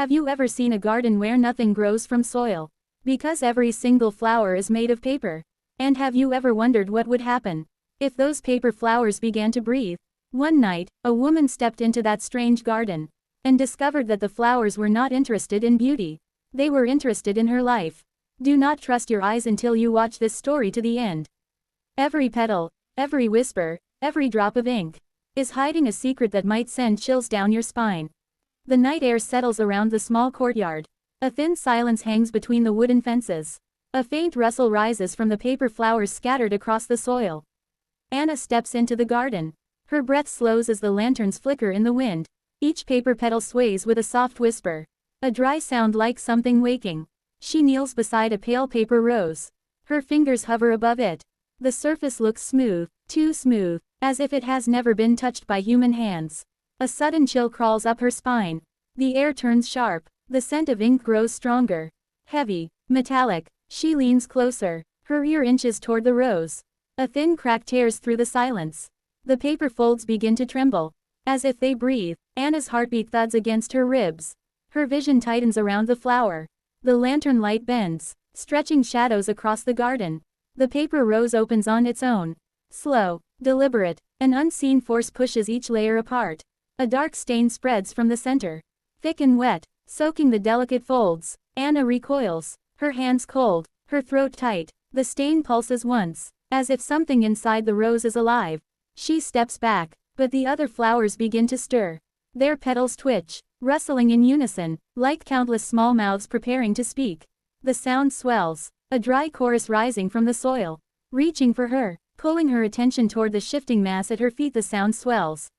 Have you ever seen a garden where nothing grows from soil? Because every single flower is made of paper. And have you ever wondered what would happen if those paper flowers began to breathe? One night, a woman stepped into that strange garden and discovered that the flowers were not interested in beauty. They were interested in her life. Do not trust your eyes until you watch this story to the end. Every petal, every whisper, every drop of ink is hiding a secret that might send chills down your spine. The night air settles around the small courtyard. A thin silence hangs between the wooden fences. A faint rustle rises from the paper flowers scattered across the soil. Anna steps into the garden. Her breath slows as the lanterns flicker in the wind. Each paper petal sways with a soft whisper. A dry sound like something waking. She kneels beside a pale paper rose. Her fingers hover above it. The surface looks smooth, too smooth, as if it has never been touched by human hands. A sudden chill crawls up her spine. The air turns sharp. The scent of ink grows stronger. Heavy, metallic. She leans closer. Her ear inches toward the rose. A thin crack tears through the silence. The paper folds begin to tremble. As if they breathe, Anna's heartbeat thuds against her ribs. Her vision tightens around the flower. The lantern light bends, stretching shadows across the garden. The paper rose opens on its own. Slow, deliberate, an unseen force pushes each layer apart. A dark stain spreads from the center. Thick and wet, soaking the delicate folds. Anna recoils, her hands cold, her throat tight. The stain pulses once, as if something inside the rose is alive. She steps back, but the other flowers begin to stir. Their petals twitch, rustling in unison, like countless small mouths preparing to speak. The sound swells, a dry chorus rising from the soil. Reaching for her, pulling her attention toward the shifting mass at her feet. The sound swells.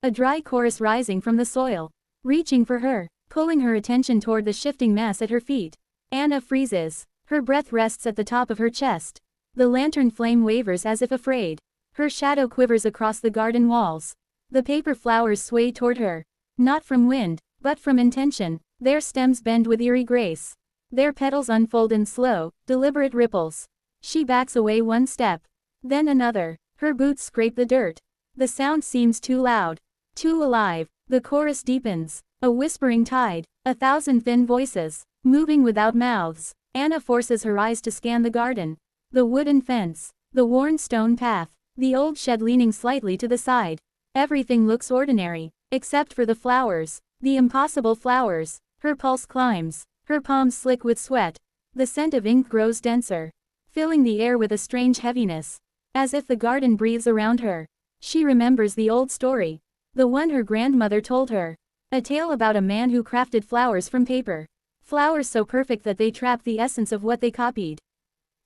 A dry chorus rising from the soil. Reaching for her, pulling her attention toward the shifting mass at her feet. Anna freezes. Her breath rests at the top of her chest. The lantern flame wavers as if afraid. Her shadow quivers across the garden walls. The paper flowers sway toward her. Not from wind, but from intention. Their stems bend with eerie grace. Their petals unfold in slow, deliberate ripples. She backs away one step. Then another. Her boots scrape the dirt. The sound seems too loud. Too alive. The chorus deepens. A whispering tide. 1,000 thin voices. Moving without mouths. Anna forces her eyes to scan the garden. The wooden fence. The worn stone path. The old shed leaning slightly to the side. Everything looks ordinary, except for the flowers. The impossible flowers. Her pulse climbs. Her palms slick with sweat. The scent of ink grows denser, filling the air with a strange heaviness. As if the garden breathes around her. She remembers the old story. The one her grandmother told her. A tale about a man who crafted flowers from paper. Flowers so perfect that they trapped the essence of what they copied.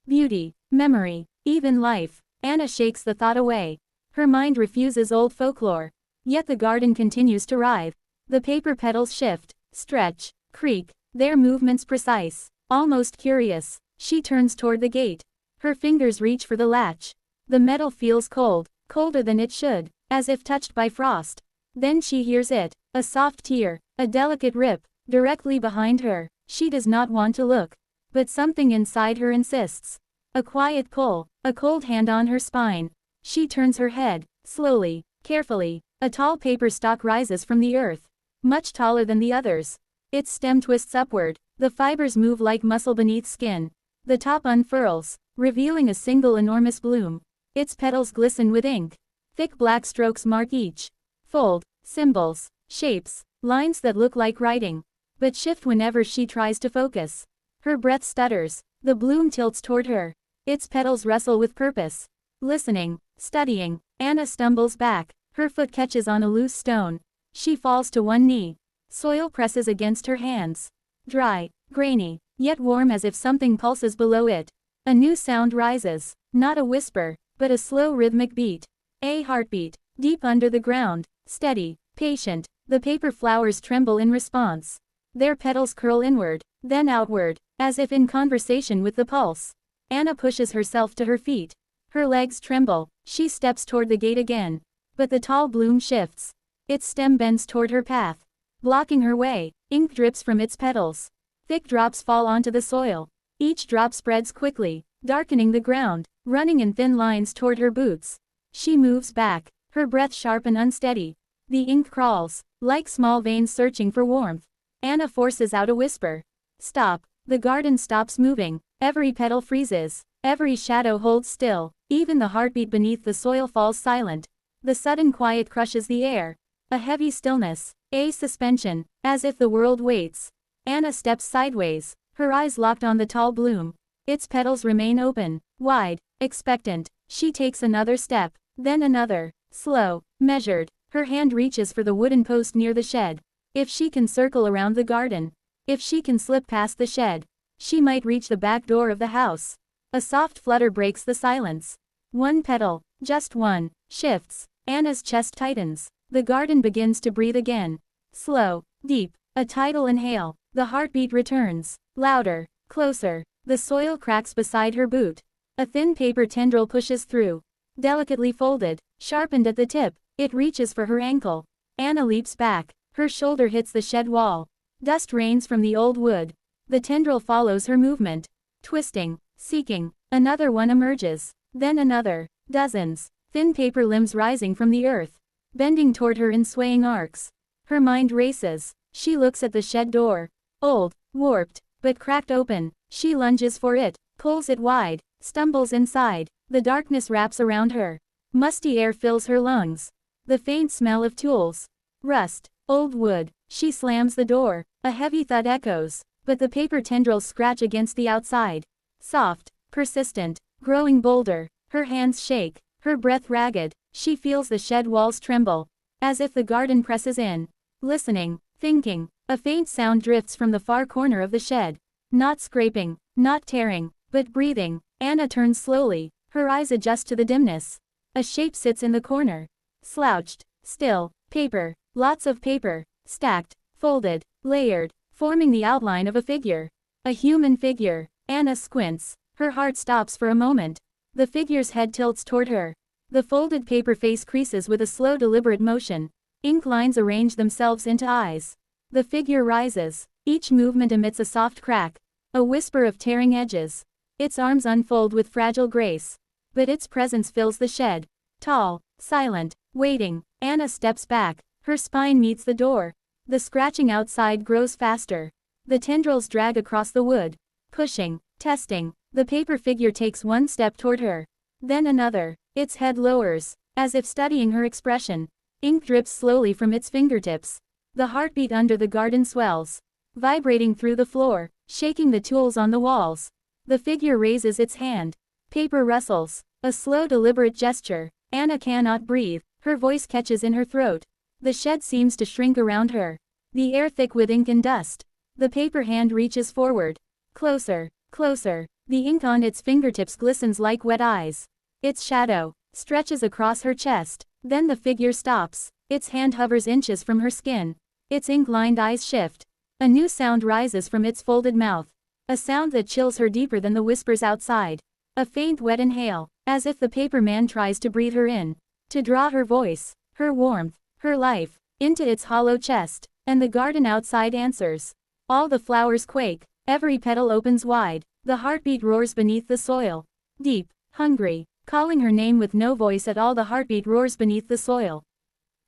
Beauty, memory, even life. Anna shakes the thought away. Her mind refuses old folklore. Yet the garden continues to writhe. The paper petals shift, stretch, creak, their movements precise, almost curious. She turns toward the gate. Her fingers reach for the latch. The metal feels cold, colder than it should, as if touched by frost. Then she hears it, a soft tear, a delicate rip, directly behind her. She does not want to look. But something inside her insists. A quiet pull, a cold hand on her spine. She turns her head, slowly, carefully. A tall paper stalk rises from the earth. Much taller than the others. Its stem twists upward. The fibers move like muscle beneath skin. The top unfurls, revealing a single enormous bloom. Its petals glisten with ink. Thick black strokes mark each fold, symbols, shapes, lines that look like writing, but shift whenever she tries to focus. Her breath stutters. The bloom tilts toward her. Its petals rustle with purpose. Listening, studying, Anna stumbles back. Her foot catches on a loose stone. She falls to one knee. Soil presses against her hands. Dry, grainy, yet warm as if something pulses below it. A new sound rises. Not a whisper, but a slow rhythmic beat. A heartbeat. Deep under the ground. Steady, patient. The paper flowers tremble in response. Their petals curl inward, then outward, as if in conversation with the pulse. Anna pushes herself to her feet. Her legs tremble. She steps toward the gate again. But the tall bloom shifts. Its stem bends toward her path, blocking her way. Ink drips from its petals. Thick drops fall onto the soil. Each drop spreads quickly, darkening the ground, running in thin lines toward her boots. She moves back, her breath sharp and unsteady. The ink crawls, like small veins searching for warmth. Anna forces out a whisper. Stop. The garden stops moving. Every petal freezes. Every shadow holds still. Even the heartbeat beneath the soil falls silent. The sudden quiet crushes the air. A heavy stillness. A suspension. As if the world waits. Anna steps sideways. Her eyes locked on the tall bloom. Its petals remain open. Wide. Expectant. She takes another step. Then another. Slow. Measured. Her hand reaches for the wooden post near the shed. If she can circle around the garden. If she can slip past the shed. She might reach the back door of the house. A soft flutter breaks the silence. One petal. Just one. Shifts. Anna's chest tightens. The garden begins to breathe again. Slow. Deep. A tidal inhale. The heartbeat returns. Louder. Closer. The soil cracks beside her boot. A thin paper tendril pushes through. Delicately folded. Sharpened at the tip. It reaches for her ankle. Anna leaps back. Her shoulder hits the shed wall. Dust rains from the old wood. The tendril follows her movement. Twisting. Seeking. Another one emerges. Then another. Dozens. Thin paper limbs rising from the earth. Bending toward her in swaying arcs. Her mind races. She looks at the shed door. Old. Warped. But cracked open. She lunges for it. Pulls it wide. Stumbles inside. The darkness wraps around her. Musty air fills her lungs. The faint smell of tools. Rust. Old wood. She slams the door. A heavy thud echoes. But the paper tendrils scratch against the outside. Soft. Persistent. Growing bolder. Her hands shake. Her breath ragged. She feels the shed walls tremble. As if the garden presses in. Listening. Thinking. A faint sound drifts from the far corner of the shed. Not scraping. Not tearing. But breathing. Anna turns slowly. Her eyes adjust to the dimness. A shape sits in the corner. Slouched. Still. Paper. Lots of paper. Stacked. Folded. Layered. Forming the outline of a figure. A human figure. Anna squints. Her heart stops for a moment. The figure's head tilts toward her. The folded paper face creases with a slow deliberate motion. Ink lines arrange themselves into eyes. The figure rises. Each movement emits a soft crack. A whisper of tearing edges. Its arms unfold with fragile grace. But its presence fills the shed. Tall. Silent. Waiting. Anna steps back. Her spine meets the door. The scratching outside grows faster. The tendrils drag across the wood. Pushing. Testing. The paper figure takes one step toward her. Then another. Its head lowers. As if studying her expression. Ink drips slowly from its fingertips. The heartbeat under the garden swells. Vibrating through the floor. Shaking the tools on the walls. The figure raises its hand. Paper rustles. A slow deliberate gesture. Anna cannot breathe. Her voice catches in her throat. The shed seems to shrink around her. The air thick with ink and dust. The paper hand reaches forward. Closer. Closer. The ink on its fingertips glistens like wet eyes. Its shadow stretches across her chest. Then the figure stops. Its hand hovers inches from her skin. Its ink-lined eyes shift. A new sound rises from its folded mouth. A sound that chills her deeper than the whispers outside. A faint wet inhale, as if the paper man tries to breathe her in. To draw her voice, her warmth, her life, into its hollow chest. And the garden outside answers. All the flowers quake. Every petal opens wide. The heartbeat roars beneath the soil. Deep, hungry, calling her name with no voice at all. The heartbeat roars beneath the soil.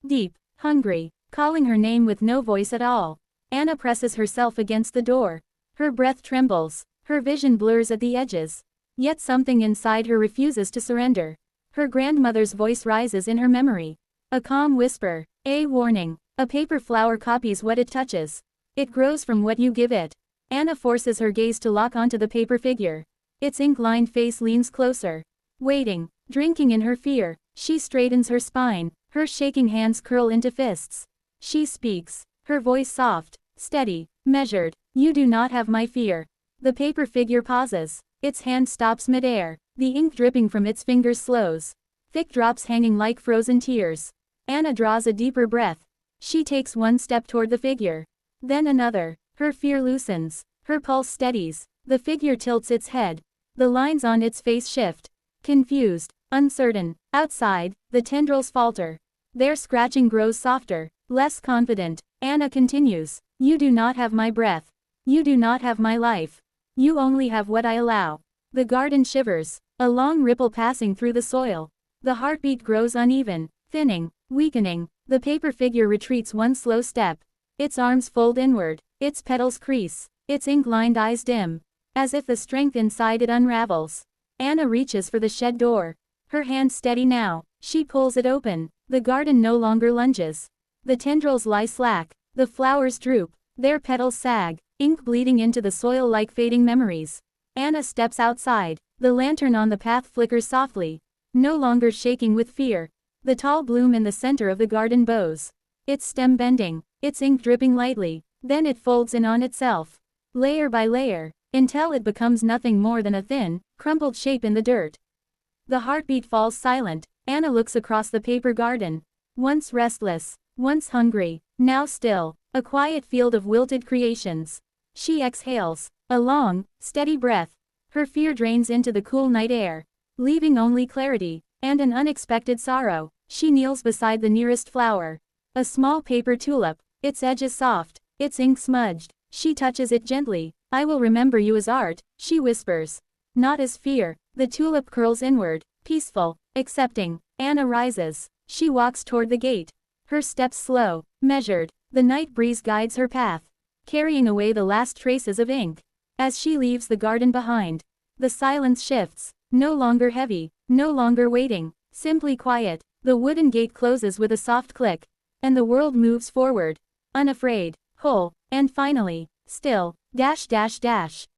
Deep, hungry, calling her name with no voice at all. Anna presses herself against the door. Her breath trembles. Her vision blurs at the edges. Yet something inside her refuses to surrender. Her grandmother's voice rises in her memory. A calm whisper. A warning. A paper flower copies what it touches. It grows from what you give it. Anna forces her gaze to lock onto the paper figure. Its ink-lined face leans closer. Waiting, drinking in her fear, she straightens her spine. Her shaking hands curl into fists. She speaks. Her voice soft, steady, measured. You do not have my fear. The paper figure pauses. Its hand stops mid-air. The ink dripping from its fingers slows. Thick drops hanging like frozen tears. Anna draws a deeper breath. She takes one step toward the figure. Then another. Her fear loosens. Her pulse steadies. The figure tilts its head. The lines on its face shift. Confused. Uncertain. Outside, the tendrils falter. Their scratching grows softer. Less confident. Anna continues. You do not have my breath. You do not have my life. You only have what I allow. The garden shivers. A long ripple passing through the soil. The heartbeat grows uneven. Thinning. Weakening. The paper figure retreats one slow step. Its arms fold inward, its petals crease, its ink-lined eyes dim. As if the strength inside it unravels. Anna reaches for the shed door. Her hand steady now, she pulls it open. The garden no longer lunges. The tendrils lie slack, the flowers droop, their petals sag, ink bleeding into the soil like fading memories. Anna steps outside, the lantern on the path flickers softly, no longer shaking with fear. The tall bloom in the center of the garden bows. Its stem bending, its ink dripping lightly, then it folds in on itself. Layer by layer, until it becomes nothing more than a thin, crumpled shape in the dirt. The heartbeat falls silent. Anna looks across the paper garden. Once restless, once hungry, now still, a quiet field of wilted creations. She exhales, a long, steady breath. Her fear drains into the cool night air, leaving only clarity, and an unexpected sorrow. She kneels beside the nearest flower. A small paper tulip, its edges soft, its ink smudged. She touches it gently. "I will remember you as art," she whispers. Not as fear. The tulip curls inward, peaceful, accepting. Anna rises. She walks toward the gate. Her steps slow, measured. The night breeze guides her path, carrying away the last traces of ink. As she leaves the garden behind, the silence shifts, no longer heavy, no longer waiting, simply quiet. The wooden gate closes with a soft click, and the world moves forward, unafraid, whole, and finally, still.